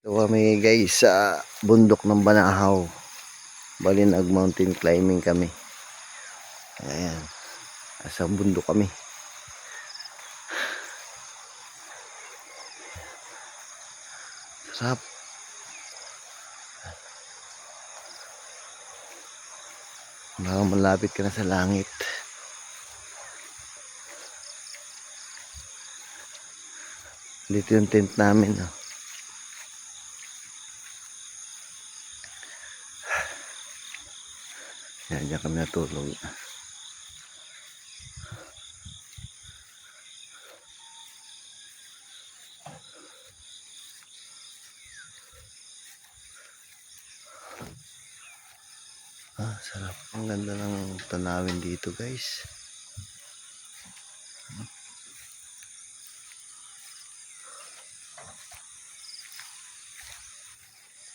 Ito kami guys sa bundok ng Banahaw. Bali nag-mountain climbing kami. Ayan. Sa bundok kami. Sarap. Malapit ka na sa langit. Dito yung tent namin. Oh. Yan, dyan kami natulog. Sarap. Ang ganda ng tanawin dito guys.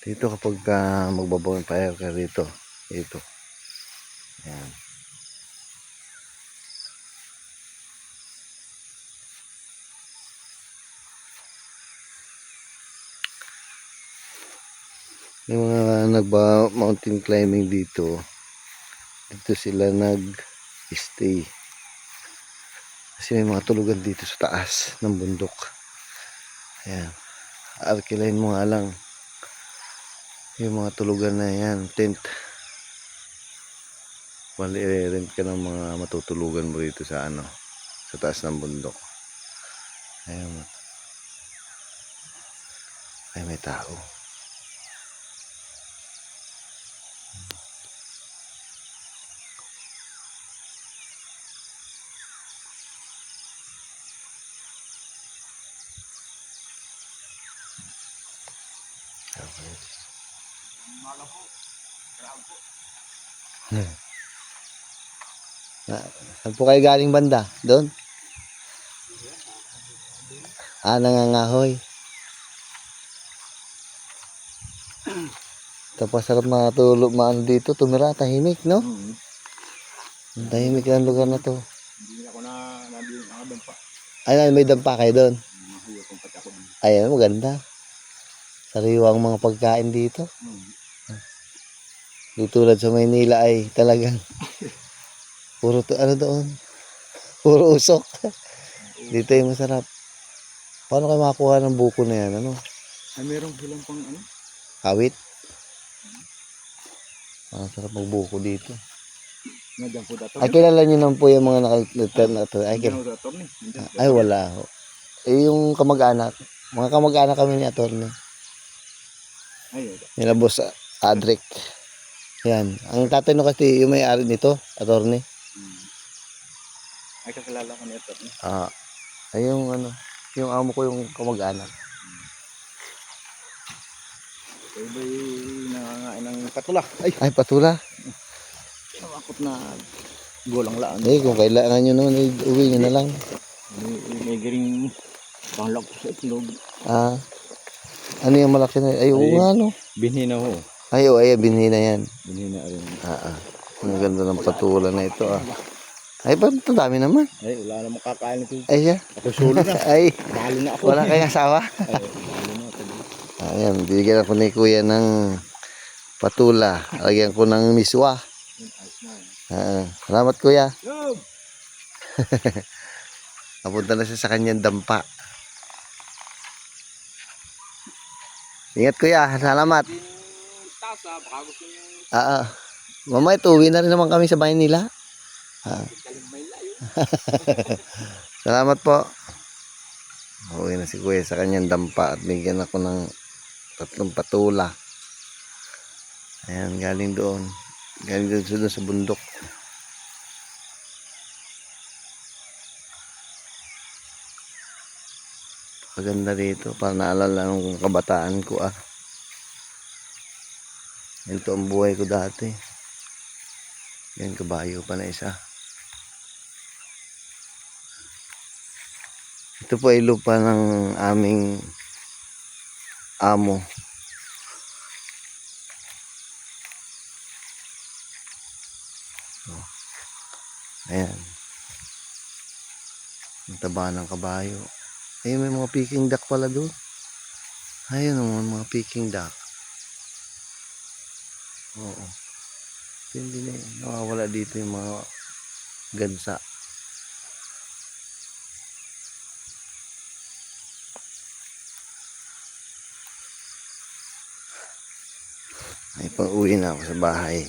Dito kapag magbabonfire ka rito. Dito. Ayan. Yung mga nagba-mountain climbing dito sila nag-stay. Kasi may mga tulugan dito sa taas ng bundok. Ayan. Arkilain mo nga lang. Yung mga tulugan na yan, tent. Bali, rent ka ng mga matutulugan mo dito sa sa taas ng bundok. Ayan. Ay, may tao. Saan po kayo galing banda? Doon? Nangangahoy. Tapos sarap matulog dito, tumira, tahimik, no? Tahimik ang lugar na to. Hindi ako nakadampa. Ay, may dampa kayo doon. Ayan, maganda. Sariwang mga pagkain dito. Di tulad sa Maynila ay talagang puro doon. Puro usok. Dito yung masarap. Paano kayo makakuha ng buko na yan? Ay, meron silang pang Kawit. Sarap magbuko dito. Ay, kilala nyo naman po yung mga nakalitan na ito. Ay, wala ho. Yung kamag-anak. Mga kamag-anak kami ni Atty. Nila boss Adric. Yan. Ang tatay no kasi yung may-ari nito, Atty. Ay, kakilala ko ni Atty. Ay yung yung amo ko yung kamag-anak. Kayo ba'y nangangain ng patula? Ay, patula. Nakakot na gulang laan. Kung kailangan nyo naman, uwi nyo na lang. May garing panglak sa itlog. Ano yung malaki na? Ay, oo nga, no? Binhina ho. Ay, binhina yan. Binhina rin. Ang ganda ng patula na ito, Ay, ba't ito dami naman? Ay, wala namang kakain ito. Ay, siya. Ako solo na. Ay, Balo na ako. wala kayong asawa? Ay, balo na ako. Ayan, bigyan ako ni kuya ng patula. Lagyan ko ng miswa. Salamat kuya. Napunta na siya sa kanyang dampa. Ingat kuya, salamat. Mamaya uwi na rin naman kami sa bahay nila. Salamat po. Uwi na si kuya sa kanyang dampa at bigyan ako ng 3 patula. Ayan, galing doon. Galing doon sa bundok. Maganda dito. Para naalala ng kabataan ko Ito ang buhay ko dati. Yan, kabayo pa na isa. Ito po ay lupa ng aming amo. Ayan. Ang taba ng kabayo. Ay, may mga peking duck pala doon. Ayun naman, mga Peking duck. Oo. Hindi na yun. Nakawala dito yung mga gansa. Ay, pang-uwi na ako sa bahay.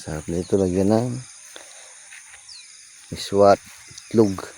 Sarap nito lagyan ng iswat, itlog.